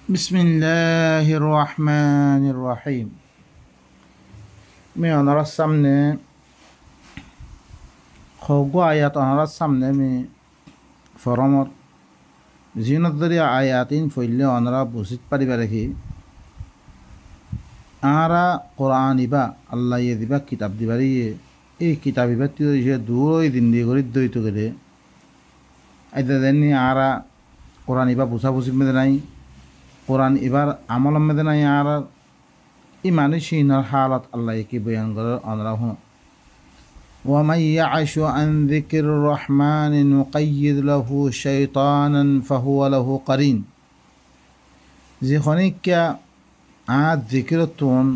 বিসমিল্লাহির রহমানির রহিম। আমি ওনার সামনে খগো আয়াত ওনার সামনে আমি ফরমর জিনদরিয়া আয়াতিন ফইলে ওনারা বুঝিত পারিবা রাখি আরা কোরআন ইবা আল্লাহ ইয়ে দিবা কিতাব দিবারি এই কিতাব ইবা যে দূর ওই দিন দিয়ে করে দইত গেলে আইতে দেননি আরা কোরআন ইবা বুঝা বুঝি মেদে নাই কোরআন এবার আমল মেদে নাই আর ইমানি সিনার হালত আল্লাহ কি বয়ান করে ওনারা হুঁ ومن يعش عن ذكر الرحمن نقيد له شيطانا فهو له قرين যিখনি কিয়া জিকিরতুন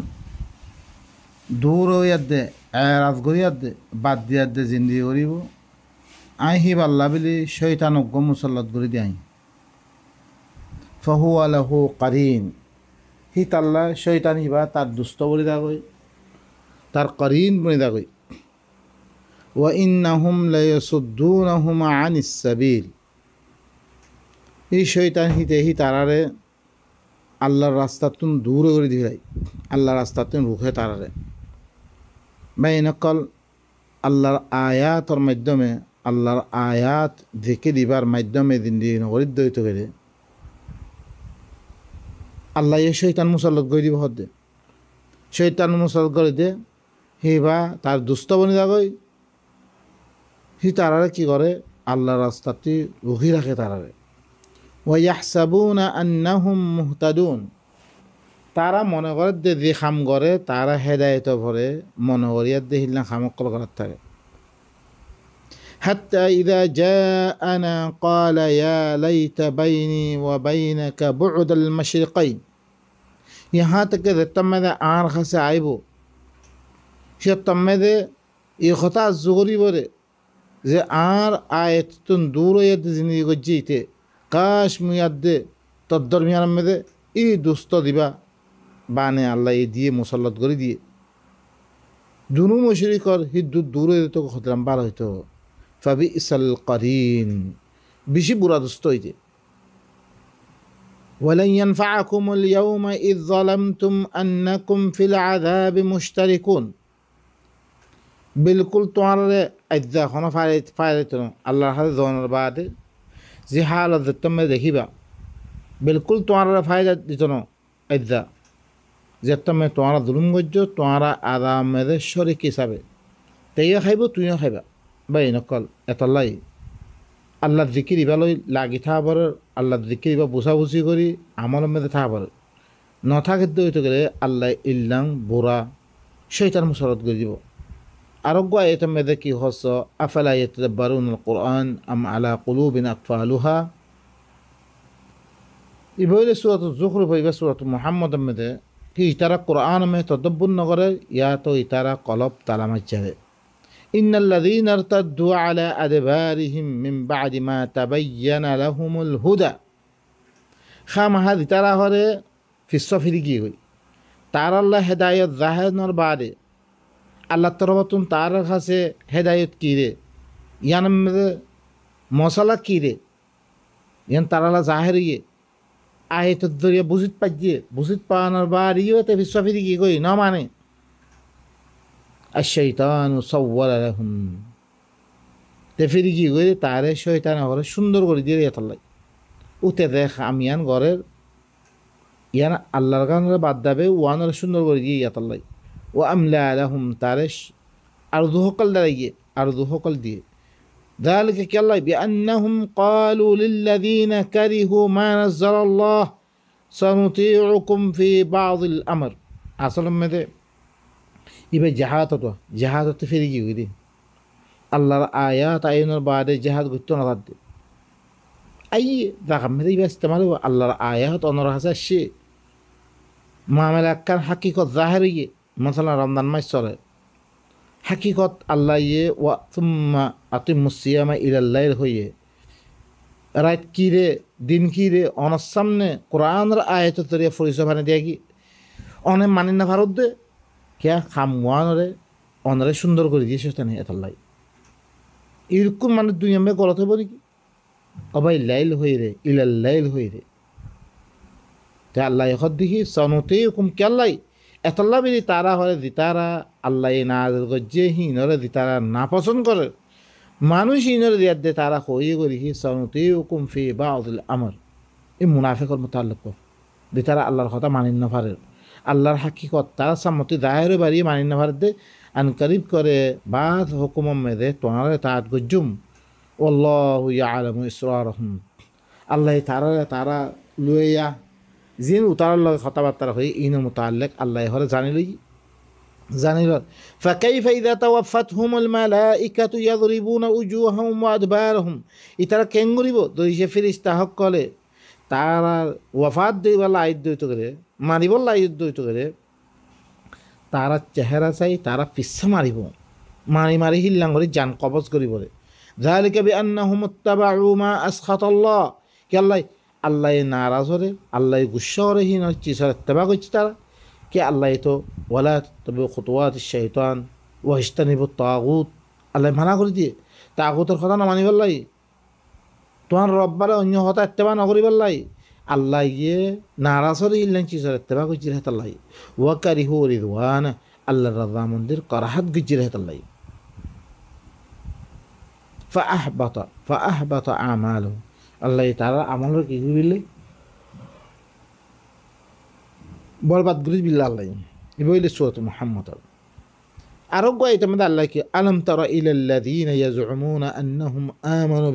দূর ইয়াদে এরাজ গরিয়াদে বাদ দিয়াদে জিন্দি করিব আহি আল্লাহ বিলি শয়তানক মুসল্লাত করি দিয়াই ফাহুয়া লাহু কারিন হি তাল্লা শয়তান হিবা তার দুষ্ট বলি দাগই তার করিন বলি দাগই ওয়া ইন্নাহুম লায়াসুদ্দুনাহুম আনিস সাবিল এই শয়তান হিতে হি তারারে আল্লাহর রাস্তাতুন দূর করে দিলাই আল্লাহর রাস্তাতুন রুখে তারারে বাইনকল আল্লাহর আয়াতর মাধ্যমে আল্লাহর আয়াত দেখে দিবার মাধ্যমে জিন্দিগি নগরীর দইত করে আল্লাহ এ শৈতান মুসল্লত করে দিব হদ্দে শৈতান মুসল্লত করে দে হিবা তার দুষ্ট বনি যাগই হি তারারে কি করে আল্লাহর রাস্তাটি রুখি রাখে তারারে ওয়াহসাবুনা আন্নাহুম মুহতাদুন তারা মনে করে দে যে খাম করে তারা হেদায়ত ভরে মনে করিয়া দে হিলনা খামকল করার থাকে হাত্তা ইযা জাআনা ক্বালা ইয়া লাইতা বাইনি ওয়া বাইনাকা বু'দাল মাশরিকাইন यहाँ तक के तम्मेदे आर खसे आइबो সে তম্মেদে এই কথা জোরি বরে যে আর আয়ত তুন দূর হইয়াতে জিনিস গজ্জিতে কাশ মুয়াদ্দে তদ্দর মিয়ার মেদে এই দুস্ত দিবা বানে আল্লাহ এই দিয়ে মুসল্লত করে দিয়ে দুনু মুশরিকর হিদ্দু দূর হইতে তো খতরাম বার হইতো ফাবি ইসাল করিন বেশি বুড়া দুস্ত হইতে ولن ينفعكم اليوم إذ ظلمتم أنكم في العذاب مشتركون बिल्कुल तुम्हारे अज्जा होना फायदे तो अल्लाह हर दोनों बात जी हालत तुम में देखिबा बिल्कुल तुम्हारा फायदा दितनो अज्जा जब तुम में तुम्हारा जुल्म गज्जो तुम्हारा आदाम में दे शरीक हिसाबे तेया खाइबो तुइया खाइबा भाई नकल एतल्लाई আল্লাহ জিকির ইবা লই লাগি থা বার আল্লাহ জিকির ইবা বুঝা বুঝি করি আমলের মধ্যে থা বার নথাকে দইতে গেলে আল্লাহ ইল্লাং বুড়া শৈতান মুসরত করে দিব আরোগ্য আয়াতের মধ্যে কি হস আফালা ইয়াতাদাব্বারুনাল কুরআন আম আলা কুলুবিন আকফালুহা ইবলে সূরাতুজ যুখরুফ ইবা সূরাতুল মুহাম্মাদের মধ্যে কি ইতারা কুরআন মে তদব্বুর নগরে ইয়া তো ইতারা কলব তালামাজ যাবে إن الذين ارتدوا على أدبارهم من بعد ما تبين لهم الهدى خام هذه ترى هره في السفر كي ترى الله هداية ظاهر نور بعد الله تربطون ترى خاصة هداية كيره يعني مسألة كيره يعني ترى الله ظاهرية آية الدنيا بوزيت بجيه بوزيت بانر بعد يوه في السفر كي نامانه الشيطان صور لهم تفريقي غير تعالى الشيطان غير সুন্দর করে দিয়ে يطلع উতে দেখ আমিয়ান ঘরের ইয়ানা আল্লাহর গানরে বাদ দাবে ওয়ানরে সুন্দর করে দিয়ে يطلع واملا لهم তারেশ আরদু হকল দাঁড়িয়ে আরদু হকল দিয়ে ذلك كالله بانهم قالوا للذين كرهوا ما نزل الله سنطيعكم في بعض الامر আসলে মধ্যে ইবে জাহাদত ফিরে গিয়ে দি আল্লাহর আয়াত আইনের বাদে জাহাদ করতে না বাদ আই রাখাম মেরে ইবে ইস্তেমাল আল্লাহর আয়াত অনর হাসা সে মামলা কার হাকিকত জাহের ইয়ে মশলা রমজান মাস চলে হাকিকত আল্লাহ ইয়ে ওয়া তুম্মা আতিমুস সিয়ামা ইলাল্লাইল হইয়ে রাত কিরে দিন কিরে অনর সামনে কোরআনের আয়াত তরিয়া ফরিসা বানে দেয়া কি অনেক মানি না ভারত দে क्या खामवानरे অনরে সুন্দর করে দিয়েছে তানে এতলাই এরকম মানে দুনিয়া মে গলত হবে নাকি অবাই লাইল হই রে ইলাল লাইল হই রে তে আল্লাহ এখন দেখি সনতেই হুকুম কে আল্লাহ এতল্লা বেরি তারা হলে দিতারা আল্লাহ না গজ্জে হিনরে দিতারা না পছন্দ করে মানুষ হিনরে দিয়ার দে তারা হয়ে করি হি সনতেই হুকুম ফি বা অদুল আমর এই মুনাফিকর মোতাল্লক দিতারা আল্লাহর কথা মানিন না পারে আল্লাহর হাকিকত তারা সম্মতি দায়ের বাড়িয়ে মানিন না পারে দে আনকারিব করে বাদ হুকুম মেদে তোমার তাঁত গজ্জুম আল্লাহু ইয়ালামু ইসরারহুম আল্লাহ তারা লইয়া জিন উতারার লগে কথাবার্তা হয়ে ইনের মোতাল্লেক আল্লাহ হরে জানিল ফাকাইফা ইযা তাওয়াফাতহুমুল মালাইকাতু ইয়াদরিবুনা উজুহাহুম ওয়া আদবারহুম ইতারা কেন করিব দইছে ফেরেশতা হক কলে তারা ওয়াফাত দেইবালা আইদ দইত করে মারিবলা আইদ দইত করে তারা চেহারা চাই তারা পিছা মারিব মারি মারি হিল্লাং করে জান কবজ করিব রে যালিকা বিআন্নাহুম ইত্তাবাউ মা আসখাতাল্লাহ কি আল্লাহ নারাজ হরে আল্লাহ গুসা হরে হিন চিসার ইত্তেবা করছে তারা কে আল্লাহ তো ওয়ালা তবে খুতুওয়াত শাইতান ওয়াজতানিবু তাগুত আল্লাহ মানা করে দিয়ে তাগুতের কথা না মানিবার লাই তোমার রব্বারে অন্য কথা ইত্তেবা নকরিবার লাই আল্লাহ ইয়ে নারাজ হরে ইল্লাং চিসার ইত্তেবা করছে রেহাত আল্লাহ ওয়াকারিহু রিদওয়ান আল্লাহ রাজামন্দির করাহাত গিচ্ছে রেহাত আল্লাহ ফাআহবাতা আমালু আল্লাহ তারা আমলের কি বিলে বরবাদ করে বিল্লা আল্লাহ বইলে সূরাত মুহাম্মদ আরো গায়তে মধ্যে আল্লাহ কি আলম তারা ইলাল্লাযীনা ইয়াজউমুনা আন্নাহুম আমানু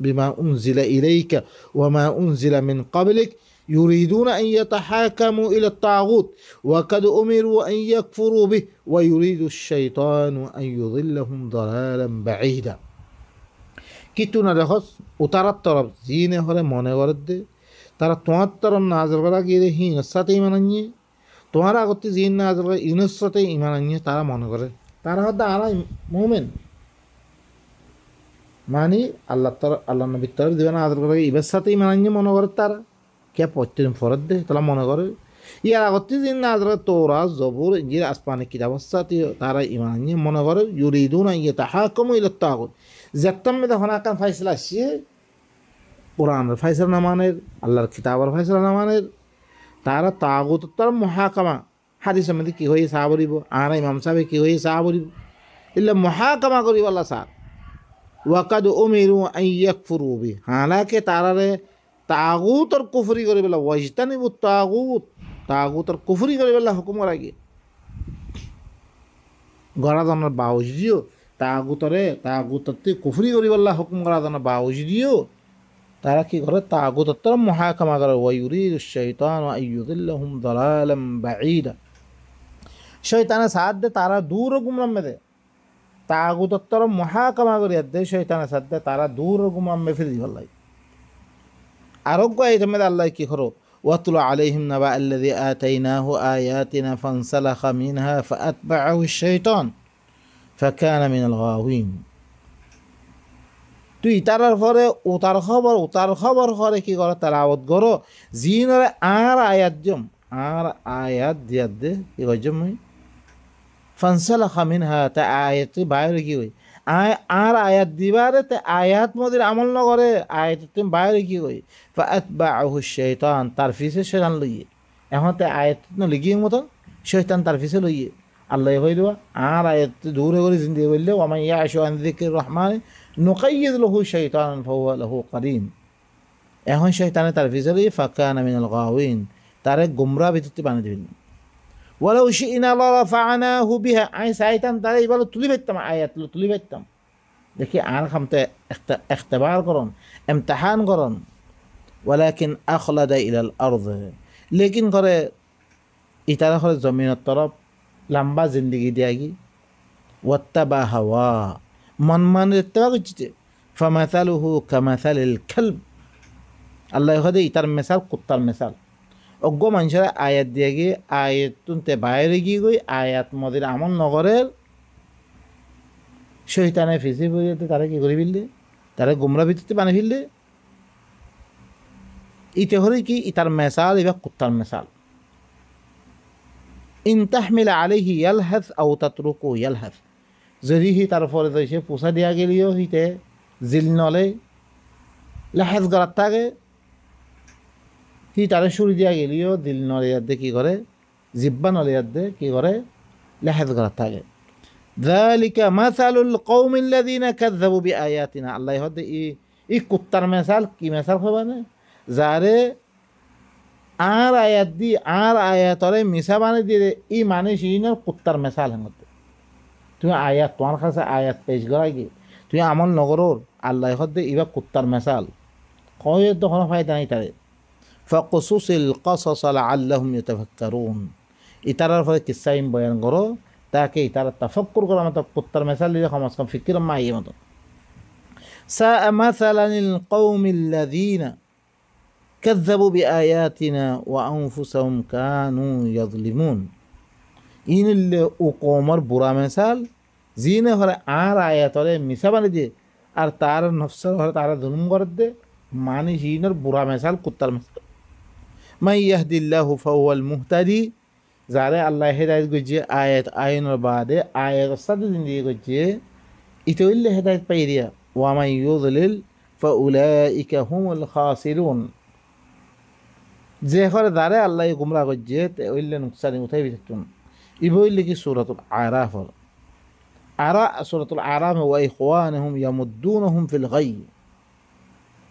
বিমা উনজিলা ইলাইকা ওয়া মা উনজিলা মিন ক্বাবলিক يريدون أن يتحاكموا إلى الطاغوت وقد أمروا أن يكفروا به ويريد الشيطان أن يضلهم ضلالا بعيدا কিতু না দেখো উতারার তরফ জিনে হলে মনে করে দে তারা তোমার তরফ নাজর করা গিয়ে হিনের সাথে ইমান আনিয়ে তোমার আগতে জিন নাজর করে ইনের সাথে ইমান আনিয়ে তারা মনে করে তারা হয়তো আরা মোমেন মানে আল্লাহ নবীর তরফ দিবে না নাজর করে ইবের সাথে ইমান আনিয়ে মনে করে তারা কে প্রত্যেক ফরত দে তারা মনে করে ইয়ার আগতে জিন নাজর করে তোরা জবুর ইঞ্জির আসমানি কিতাবের সাথে তারা ইমান আনিয়ে মনে করে ইউরিদুনা ইয়াতাহাকামু ইলা তাগুত যেতাম মেয়ে তখন আকান ফাইসলা আসছে কোরআনের ফাইসলা না মানের আল্লাহর কিতাবের ফাইসলা না মানের তারা তাগুত তার মহাকামা হাদিসের মধ্যে কী হয়ে চাহ বলিব আর ইমাম সাহেব কী হয়ে চাহ বলিব এলে মহাকামা করিব আল্লাহ সার ওয়াকাদ উমিরু আন ইয়াকফুরু বি হালাকে তারারে তাগুতর কুফরি করে বেলা ওয়াজতানিবু তাগুতর কুফরি করে বেলা হুকুম করা গিয়ে গড়া জনের বাউজিও তাগুতরে কুফরি করিবাল্লা হুকুম করা জানা বাউজিও তারা কি করে তাগুতর মহাকামা করে ওয়ায়ুরিদু শাইতানু আইয়ুদিল্লাহুম দালালাম বাঈদা শয়তানের সাথ দে তারা দূর গুমরাম দে তাগুতর মহাকামা করি দে শয়তানের সাথ দে তারা দূর গুমরাম ফিরে দিবাল্লাই আরোগ্য এটা মেয়েদের আল্লাহ কি করো ওয়াতুল আলাইহিম নাবা আল্লাযী আতাইনাহু আয়াতিনা ফানসালাখা মিনহা ফাআতবাআহু আশ-শাইতান ফাকানা মিনাল গাওয়িন তুই তারার পরে উতার খবর করে কি করে তেলাওয়াত করো জিনরে আর আয়াত দিয়া দে কি কইজম ফানসালাখা মিনহা তা আয়াত বাইরে কি হই আর আয়াত দিবারে তে আয়াত মদির আমল ন করে আয়াত তুমি বাইরে কি হই ফাআতবাআহু আশ-শাইতান তার পিছে শয়তান লইয়ে এখন তে আয়াত ন লিগিয়ে মতন শয়তান তার পিছে লইয়ে আল্লাহ কইল আর আয়াত দূরে করে জিন্দিগি বললে ওয়া ইয়াশু আন যিকির রহমান নুকাইয়িদ লাহু শাইতানান ফাহুয়া লাহু কারিন এখন শয়তানে তার পিছে লইয়ে ফাকানা মিনাল গাওয়িন তারে গুমরা ভিতরতে বানিয়ে দিবেন ওয়ালাউ শি'না লারাফা'নাহু বিহা আই শয়তান তারে বলে তুলি বাইতাম আয়াত তুলি বাইতাম দেখি আর খামতে ইখতিবার করন ইমতিহান করন ওয়ালাকিন আখলাদা ইলাল আরদ লেকিন করে ইতারা করে জমিনের তরফ লম্বা জিন্দগি দিয়াগি ওয়াত্তাবা হাওয়া মন ইত্তেবা করছে ফামাসালুহু কামাসালিল কালব আল্লাহ হদে ইতার মেসাল কুত্তার মেসাল অজ্ঞ মানুষেরা আয়াত দিয়ে গিয়ে আয়াত তুনতে বাইরে গিয়ে গই আয়াত মদের আমল নগরের শৈতানে ফেসে বইতে তারা কি করে ফেললে তারা গুমরা ভিত্তিতে বানিয়ে ফেললে ইতে হলে কি ইতার মেসাল এবার কুত্তার মেসাল ইন তাহমিল আলাইহি ইয়ালহাস আও তাতরুকু ইয়ালহাস যদি হি তার পরে সে পোষা দিয়া গেলেও হিতে জিল নলে লাহাজ গড়াত থাকে সি তারে সুরি দিয়া গেলিও দিল নলিয়ার দে কি করে জিব্বা নলিয়ার দে কি করে লেহাজ করা থাকে ذلك مثل القوم الذين كذبوا بآياتنا আল্লাহ হদে ই কুত্তার মেসাল কি মেসাল হবানে যারে আর আয়াত দি আর আয়াতরে মিছা বানে দিয়ে ই মানুষ ইনার কুত্তার মেসাল হতে তুমি আয়াত তোমার কাছে আয়াত পেশ করাই গিয়ে তুমি আমল নগরর আল্লাহ হদে ইবা কুত্তার মেসাল কয়ে তো কোনো ফায়দা নাই তারে ফাকুসুসিল কাসাস লাআল্লাহুম ইয়াতাফাক্কারুন ইতারার ফলে কিসাইম বয়ান করো তাকে ইতারা তাফাক্কুর করার মতো কুত্তার মেসাল দিলে কম আজ কম ফিকির মা এই মতো সাআ মাসালানিল কওমিল্লাযীনা كذبوا بآياتنا وأنفسهم كانوا يظلمون إن اللي أقومر برا مثال زينة هلا آر آيات هلا مثال دي আর তার নফসের হলে তারা জুলুম করে দে মানে জিনের বুড়া মেসাল কুত্তার মেসাল মাই ইয়াহদিল্লাহু ফাহুয়াল মুহতাদি যারে আল্লাহ হেদায়েত গজিয়ে আয়াত আইনের বাদে আয়াত সাথে জিন্দেগি গজিয়ে ইতে হইলে হেদায়েত পাই দিয়া ওয়া মাই ইউযলিল ফাউলাইকা হুমুল খাসিরুন যে করে যারে আল্লাহ গুমরা গজিয়ে তে হইলে নুকসানি উঠাই বিচুন ইবো হইলে কি সূরাতুল আরাফ আরা সূরাতুল আরাম ওয়া ইখওয়ানুহুম ইয়ামুদ্দুনহুম ফিল গাই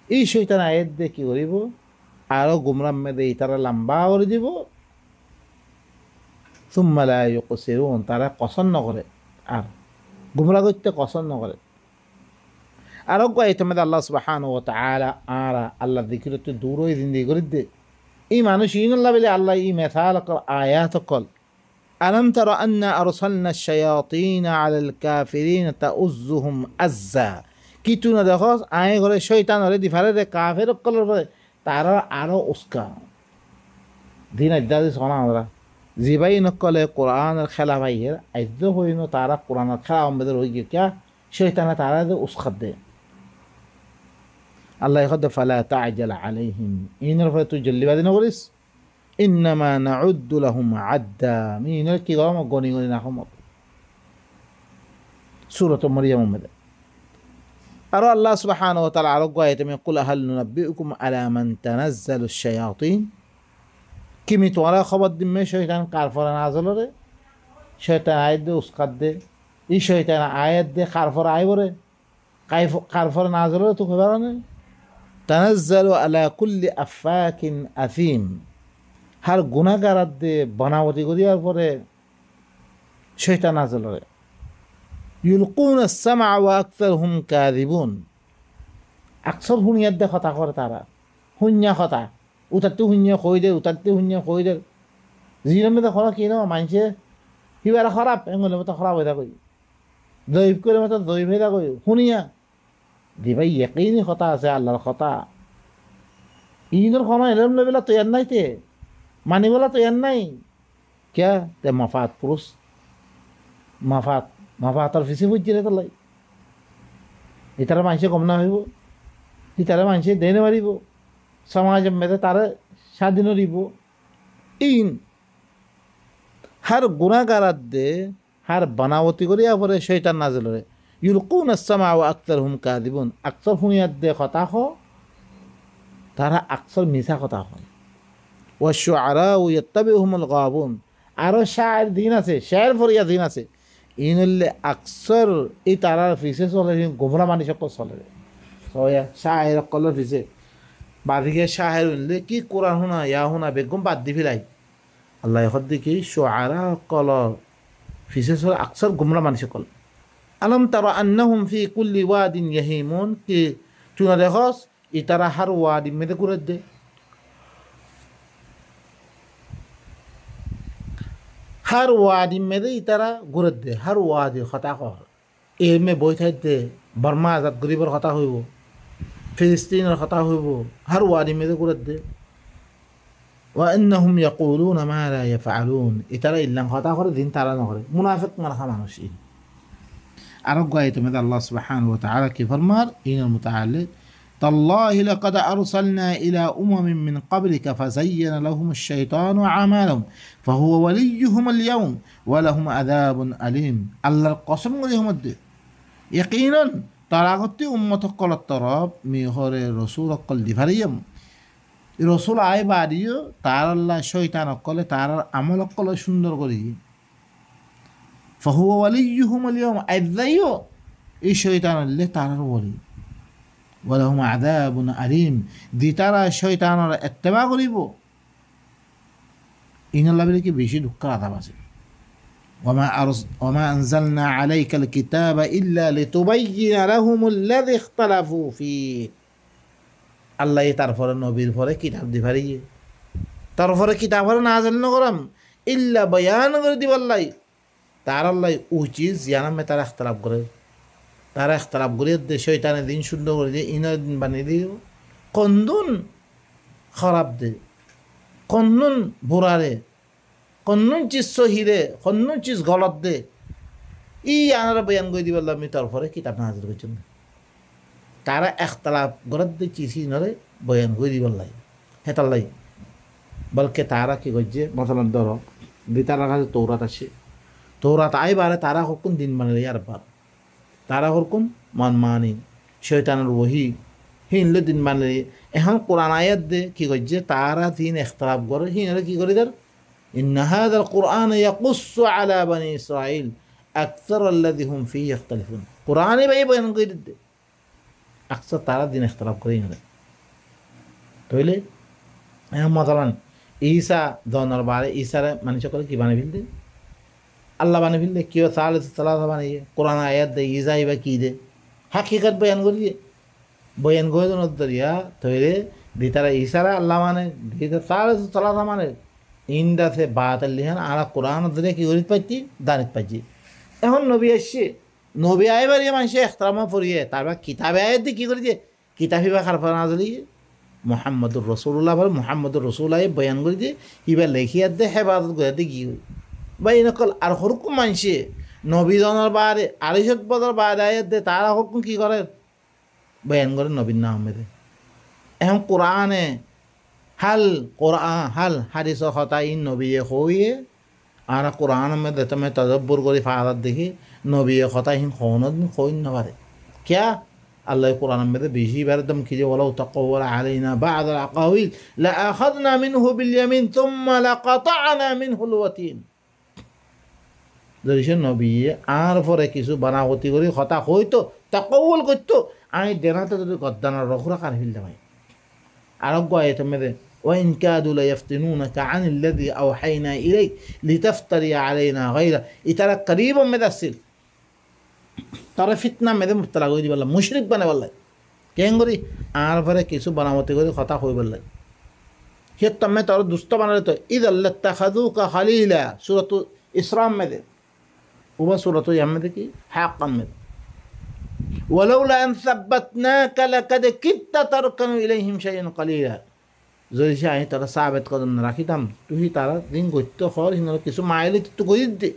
এই শয়তান আয়াত দিয়ে কি করিব আরো গুমরাম মেদে তারা লম্বা করে দিব সুম্মা লা ইউকসিরুন তারা কসন নকরে আর গুমরা করতে কসন নকরে আরো আয়াত মেদে আল্লাহ সুবহানাহু ওয়া তাআলা আরা আল্লাহ যিকিরতে দূর হই জিন্দেগি করে দে এই মানুষ ইনাল্লাহ বলে আল্লাহ এই মেসাল আয়াত কল ألم تر أن أرسلنا الشياطين على الكافرين تؤزهم أزا كيتونا دخوس آئے گھرے شیطان ہرے دیفارے دے کافر کلر پر تارا آرو اسکا دین اجدادی سونا ہمارا زیبائی نکلے قرآن الخلا بھائی ہے ایدو ہوئی نو تارا قرآن الخلا ہم بدر ہوئی گیا کیا شیطان تارا دے اسخد دے اللہ خد فلا تعجل علیہم این رفع تو جلی بادی نگوریس إنما نعد لهم عدا من الكرام غني غني نحوم سورة مريم مدى أرى الله سبحانه وتعالى على قاية يقول هل ننبئكم على من تنزل الشياطين كم يتوالى خبط دم شيطان قارفر نازل ره شيطان آيات دي اسقط دي إي شيطان آيات دي قارفر آيوره قارفر نازل ره تو خبرانه تنزل على كل أفاك أثيم হার গুনাহগার দে বানাওয়াতি করিয়ার পরে শয়তান নাযিল হয় ইউলকুন আস-সামআ ওয়া আকসারহুম কাযিবুন আকসর হুনিয়াত দে কথা করে তারা হুন্যা কথা উতাতে হুন্যা কই দে উতাতে হুন্যা কই দে জিরমে দে খরা কি না মানছে হিবারা খারাপ এঙ্গলে মত খারাপ হইতা কই দইব করে মত দইব হইতা কই হুনিয়া দিবাই ইয়াকিনি কথা আছে আল্লাহর কথা ইনর খনা এলম লেভেলা তৈয়ার নাইতে মানিবলা তো ইয়ার নাই ক্যা তে মাফাত পুরুষ মাফাতর ফিসি বুঝছিলে তো লাই ইতারা মানুষে কম না হইব ইতারা মানুষে দেনে মারিব সমাজ মেতে তারা স্বাধীন দিব ইন হার গুণাগারাত দে হার বানাবতি করিয়া পরে শয়তান নাজিল রে ইউলকুন আস-সামআ ওয়া আকসারহুম কাযিবুন আকসার হুনিয়াত দে কথা হ তারা আকসার মিছা কথা হয় والشعراء يتبعهم الغاوون আরো শায়ের দিন আছে শায়ের ফরিয়া দিন আছে ইনলে আকসর এই তারার ফিসে চলে গোমরা মানুষ সকল চলে সয়া শায়ের কলর ফিসে বাদিকে শায়ের উনলে কি কোরআন হুনা ইয়া হুনা বেগম বাদ দি ফিলাই আল্লাহ হদ্দি কি শুআরা কলর ফিসে চলে আকসর গোমরা মানুষ সকল আলম তারা আন্নাহুম ফি কুল্লি ওয়াদিন ইয়াহিমুন কি তুনা দেখস ই তারা হার ওয়াদি মেদে করে দে हर वादी में दे इतारा गुरद दे हर वादी खता कर ए में बोई थे दे बर्मा आजाद गरीबर खता हुई वो फिलिस्तीन खता हुई वो हर वादी में दे गुरद दे وإنهم يقولون ما لا يفعلون इतारा इल्ला खता कर दिन तारा न करे मुनाफिक मरखा मानुषी अरब गायत में الله سبحانه وتعالى की फरमार इन المتعلق تالله لقد أرسلنا إلى من قبلك فزين لهم الشيطان أعمالهم فهو وليهم اليوم ولهم عذاب أليم الله القسم لهم الدين يقينا تراغت أمة قل التراب ميهور رسول قل دفريم রসুল আয় বাড়িও তার আল্লাহ শৈতান অকলে তার আমল অকলে সুন্দর করি ফহুয়া ওয়ালিয়ুহুম আল-ইয়াওম আইযাইও এই শৈতান আল্লে তার বলি ওয়ালাহুম আযাবুন আলীম দি তারা শৈতানের ইত্তেবা করিব ইনাল্লাহ বলে কি বেশি দুঃখের আযাব আছে ওয়ামা আনজালনা আলাইকাল কিতাবা ইল্লা লিতুবাইয়িনা লাহুমুল্লাযী ইখতালাফু ফীহি আল্লাহ তারপরে নবীর পরে কিতাব দি পারিয়ে তারপরে কিতাবের নাযিল নকরাম ইল্লা বয়ান করে দিবাল্লাই তার আল্লাহ উচিত জানামে তারা ইখতিলাফ করে তারা ইখতিলাফ করে দে শয়তানের দিন সুন্দর করে দিয়ে ইনার দিন বানিয়ে দিও কন্দুন খারাপ দে কন্দুন বুড়ারে কন্দুন চিজ সহিরে কন্দুন চিজ গলত দে ই আনারা বয়ান করে দিবাল্লাহ আমি তারপরে কিতাব নাযিল করছেন তারা ইখতিলাফ করে দে চিঠি নরে বয়ান করে দিবাল্লাই হেতাল্লাই বলকে তারা কি করছে মতলব ধরো তারা কাছে তৌরাত আছে তৌরাত আইবারে তারা হকুন দিন মানে আর বার তারা হরকুন মন মানি শয়তানের ওহি হিনলে দিন মানে এখন কোরআন আয়াত দে কি করছে তারা দিন ইখতিলাফ করে হিনলে কি করে দার ইন্না হাযাল কুরআন ইয়াকুসসু আলা বনি ইসরাঈল আকসার আল্লাযী হুম ফীহি ইখতালিফুন কোরআনে ভাই বয়ান করে দে আকসার তারা দিন ইখতিলাফ করে হিনলে তাইলে এখন মতলব ঈসা দনর বারে ঈসারে মানুষ করে কি বানিয়ে ফেলতে আল্লাহ বানিয়ে ফেলতে কেউ সালাসা বানিয়ে কোরআন আয়াত দে ঈসা ইবা কি দে হাকিকত বয়ান করে দিয়ে বয়ান করে তো নদরিয়া তৈরে দি তারা ঈসারা আল্লাহ মানে দি সালাসা মানে ইন্দা সে বাত লিহান আর কোরআন ধরে কি করি পাচ্ছি দানিত পাচ্ছি এখন নবী আসছে নবী আয় বাড়িয়ে মানুষে এখতরামা পড়িয়ে তারপর কিতাবে আয়াত দিয়ে কী করে দিয়ে কিতাবি বা খারফা না জ্বলিয়ে মোহাম্মদুর রসুল্লাহ বলে মোহাম্মদুর রসুল্লাহ বয়ান করে দিয়ে ইবা লেখিয়ার দে হেফাজত করে দিয়ে কি করি বা এনেকল আর হরকুম মানসে নবীজনের বারে আড়াইশত বছর বারে আয়াত দে তারা হরকুম কী করে বয়ান করে নবীন না আহমেদে এখন কোরআনে হাল হাদিস হতাইন নবী হইয়ে আর কোরআন মধ্যে তুমি তদব্বর করে ফাদার দেখি নবী হতাইন হনদিন হইন না পারে ক্যা আল্লাহ কোরআন মধ্যে বেশি বার দম খিজে ওয়ালাউ তাকাওয়ালা আলাইনা বা'দ আল-আকাওয়িল লাআখাযনা মিনহু বিল-ইয়ামিন থুম্মা লাকাতা'না মিনহুল ওয়াতিন যদি সে নবী আর পরে কিছু বানাবতি করে হতা হইতো তাকাওয়াল করতো আমি দেনাতে যদি গদ্দানার রখরা কার ফেলতে পাই আরোগ্য আয়াতের মধ্যে وإن كادوا ليفتنونك عن الذي أوحينا إليك لتفتري علينا غيره إترى قريبا مدسل ترى فتنة مدى مبتلا قوي بالله مشرك بنا والله كين قري عارفة كيسو بناوتي قري خطأ خوي بالله هي تمة ترى دوست بنا لتو إذا لاتخذوك خليلا سورة إسراء مدى وبا سورة يم مدى كي حقا مدى ولولا أن ثبتناك لقد كدت تركن إليهم شيئا قليلا যদি সে আমি তারা সাবেত কদম না রাখিতাম তুই তারা দিন করতে হর হিনার কিছু মাইলে তো করে দিতে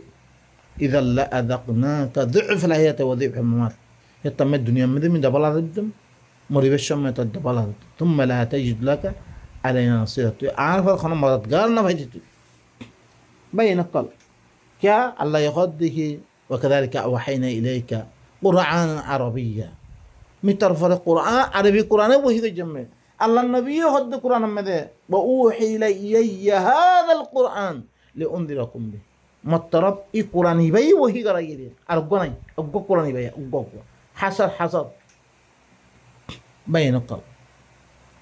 ইদাল্লা আদাকনা তা দুফ লাহিয়াতে ওদিফ মামাত হে তামে দুনিয়া মধ্যে আমি ডাবল আদিম মরিবেশ সময় তার ডাবল আদিত তুম মেলা হাতে জিদুলাকা আলাইনা নসিরা তুই আর ফর খানা মদতগার না ভাইছি তুই ভাই নকল ক্যা আল্লাহ ইয়াখদ দেখি وكذلك أوحينا إليك قرآن عربيا متر فرق قرآن عربي قرآن وهي الجمع الله النبي هد القرآن ماذا وأوحي إلي هذا القرآن لأنذركم به مطرب إي قرآن يبي وهي قرايدي أرجوني أرجو قرآن يبي أرجو حصر بين القلب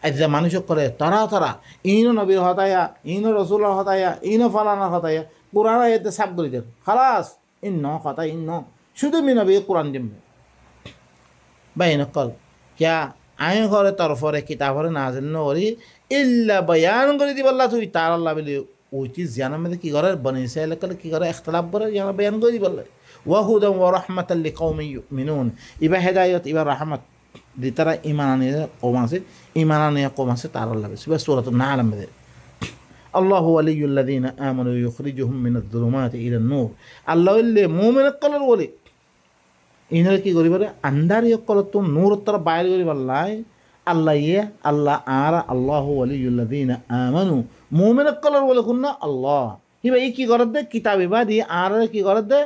إذا ما نشوف قرأ ترى إنه نبي هدايا إنه رسول هدايا إنه فلانا هدايا قرآن يتساب قليل خلاص إنه خطأ إنه شو ده من نبي القرآن جنب بين القلب क्या आए घरे तरफरे किताबरे नाजिल नोरी इल्ला बयान कर दी बल्ला तो तार अल्लाह बिले वो चीज़ जाना में की करे बने से लेकर की करे इख्तिलाफ करे जाना बयान कर दी बल्ला वहुदा व रहमतल लिकौमिन युमिनून इबा हिदायत इबा रहमत दी तरह ईमानाने कौम से तार अल्लाह बिले सूरत an-nahl में الله ولي الذين آمنوا يخرجهم من الظلمات إلى النور الله اللي مؤمن قلر ولي ইনার কি করি বলে আন্দার ইয়কল তো নূর তর বাইরে করি বললাই আল্লাহ ইয়ে আল্লাহ আর আল্লাহু ওয়ালিয়ুল্লাযিনা আমানু মুমিন কলর বলে কুন্না আল্লাহ হিবা এই কি করে দে কিতাবে বাদি আর কি করে দে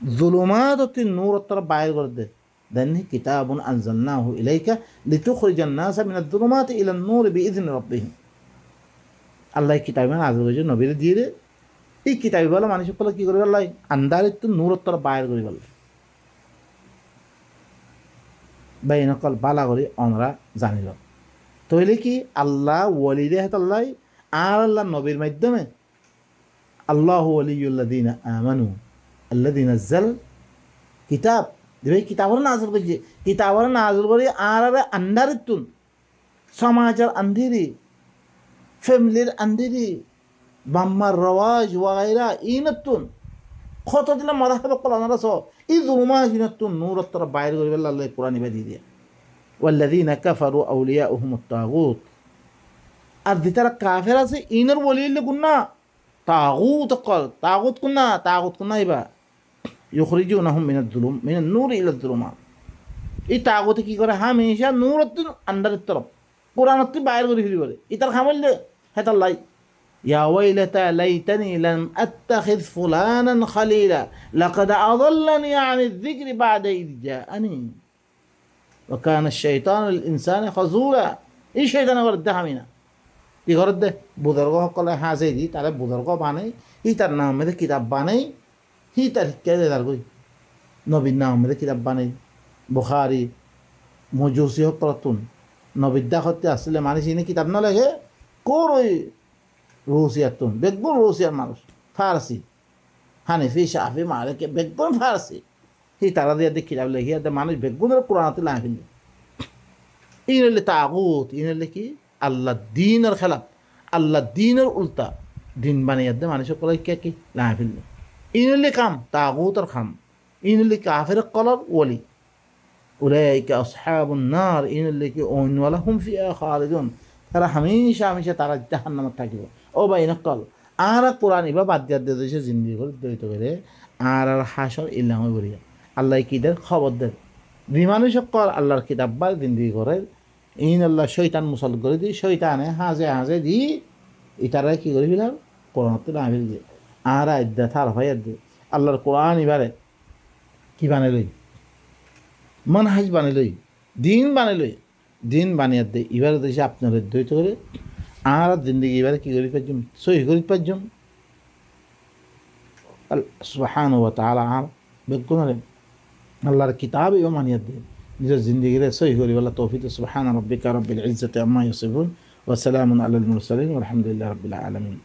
জুলুমাত তি নূর তর বাইরে করে দে দেন কিতাবুন আনজালনাহু ইলাইকা লিতুখরিজান নাসা মিনাদ যুলুমাতি ইলান নূরি বিইذনি রাব্বিহিম। আল্লাহ কিতাব নাযিল করেছে নবীর দিয়ে রে, এই কিতাব বলে মানুষ সকলে কি করে আল্লাহ আন্ধারিত নূরের তরফ বাইর করে বলে বাইনকল বালা করে আমরা জানিল। তাহলে কি আল্লাহ ওয়ালিদে হাত আল্লাহ আর আল্লাহ নবীর মাধ্যমে আল্লাহু ওয়ালিয়ুল্লাযিনা আমানু আল্লাযী নাযাল কিতাব দেবে কিতাবর নাযিল করেছে, কিতাবর নাযিল করে আর আন্ধারিতুন সমাজের আন্ধিরি ফ্যামিলির আন্ধিরি বাম্মার রওয়াজ ওয়াগাইরা ইনাতুন কত দিলে মাদাহাব কলানারা সহ এই জুলুমা ইনাতুন নূরের তরফ বাইর করে বলে আল্লাহ কোরআন ইবা দিয়ে দিয়ে ওয়াল্লাযীনা কাফারু আউলিয়াউহুমুত তাগুত। আর যেটারা কাফের আছে ইনের বলিলে গুন্না তাগুত কল তাগুত কুন্না ইবা ইউখরিজুনাহুম মিনান নূরি ইলা যুলুমাত। এই তাগুতে কি করে হামেশা নূরের আন্ধারের তরফ কোরআনত বাইর করে ফিরি করে ইতার খামলে হেতাল্লাহ ইয়া ওয়াইলাতা লাইতানি লাম আত্তাখিয ফুলানান খলিলা লাকাদ আযাল্লানি আনিয যিকরি বা'দা ইয জাআনি ওয়া কানা আশ-শাইতানু লিল ইনসানি খাযুলা। এই শয়তান আবার দেখামিনা কি করে দে বুজুর্গ সকলে হাজে দি তারে বুজুর্গ বানাই ই তার নাম মেরে কিতাব বানাই হি তার কে দে দার গই নবীর নাম মেরে কিতাব বানাই বুখারী মজুসি সকলতুন নবীর দাখতে আসলে মানুষ ইনি কিতাব না লেখে কোর ওই রুসিয়াতুন বেগুন রুসিয়ার মানুষ ফারসি হানিফি শাফি মালিকি বেগুন ফারসি হি তারা দিয়ে কিতাব লেখিয়া দে মানুষ বেগুনের কোরআনতে লাফিল ইনলে তাগুত ইনলে কি আল্লাহ দিনের খেলাফ আল্লাহ দিনের উল্টা দিন বানিয়ে দে মানুষ সকলে কে কি লাফিল ইনলে কাম তাগুতের খাম ইনলে কাফের কলর ওলি উলাইকা আসহাবুন নার ইনলে কি ওয়ালা হুম ফিহা খালিদুন। তারা হামেশা তারা জাহান্নামে থাকিব। ও ভাই নকল আর কোরআন ইবা বাদ দিয়া দিয়ে দিয়েছে জিন্দিগি করে দৈত করে আর হাসর ইল্লাম বলিয়া আল্লাহ কিদের খবর দেন বিমানু সকল আল্লাহর কিতাব বা জিন্দিগি করে ইন আল্লাহ শৈতান মুসল করে দিই শৈতানে হাজে দি ইতারা কি করে ফেলার কোরআনতে নামিল দিয়ে আর আদ্যা থার ভাইয়ার দিয়ে আল্লাহর কোরআন এবারে কি বানাই লই মানহাজ বানাই লই দিন বানাই লই দিন বানিয়ে দেয় এবারে দেশে আপনার দ্বৈত করে আর জিন্দগি এবারে কী করি পারছুম সহি করি পারছুম সুবহানাহু ওয়া তাআলা আর বেগুনরে আল্লাহর কিতাব এও মানিয়ে দেয় নিজের জিন্দগিরে সহি করি বলা তৌফিক। সুবহানা রাব্বিকা রাব্বিল ইজ্জাতি আম্মা ইয়াসিফুন ওয়া সালামুন আলাল মুরসালিন ওয়া আলহামদুলিল্লাহি রাব্বিল আলামিন।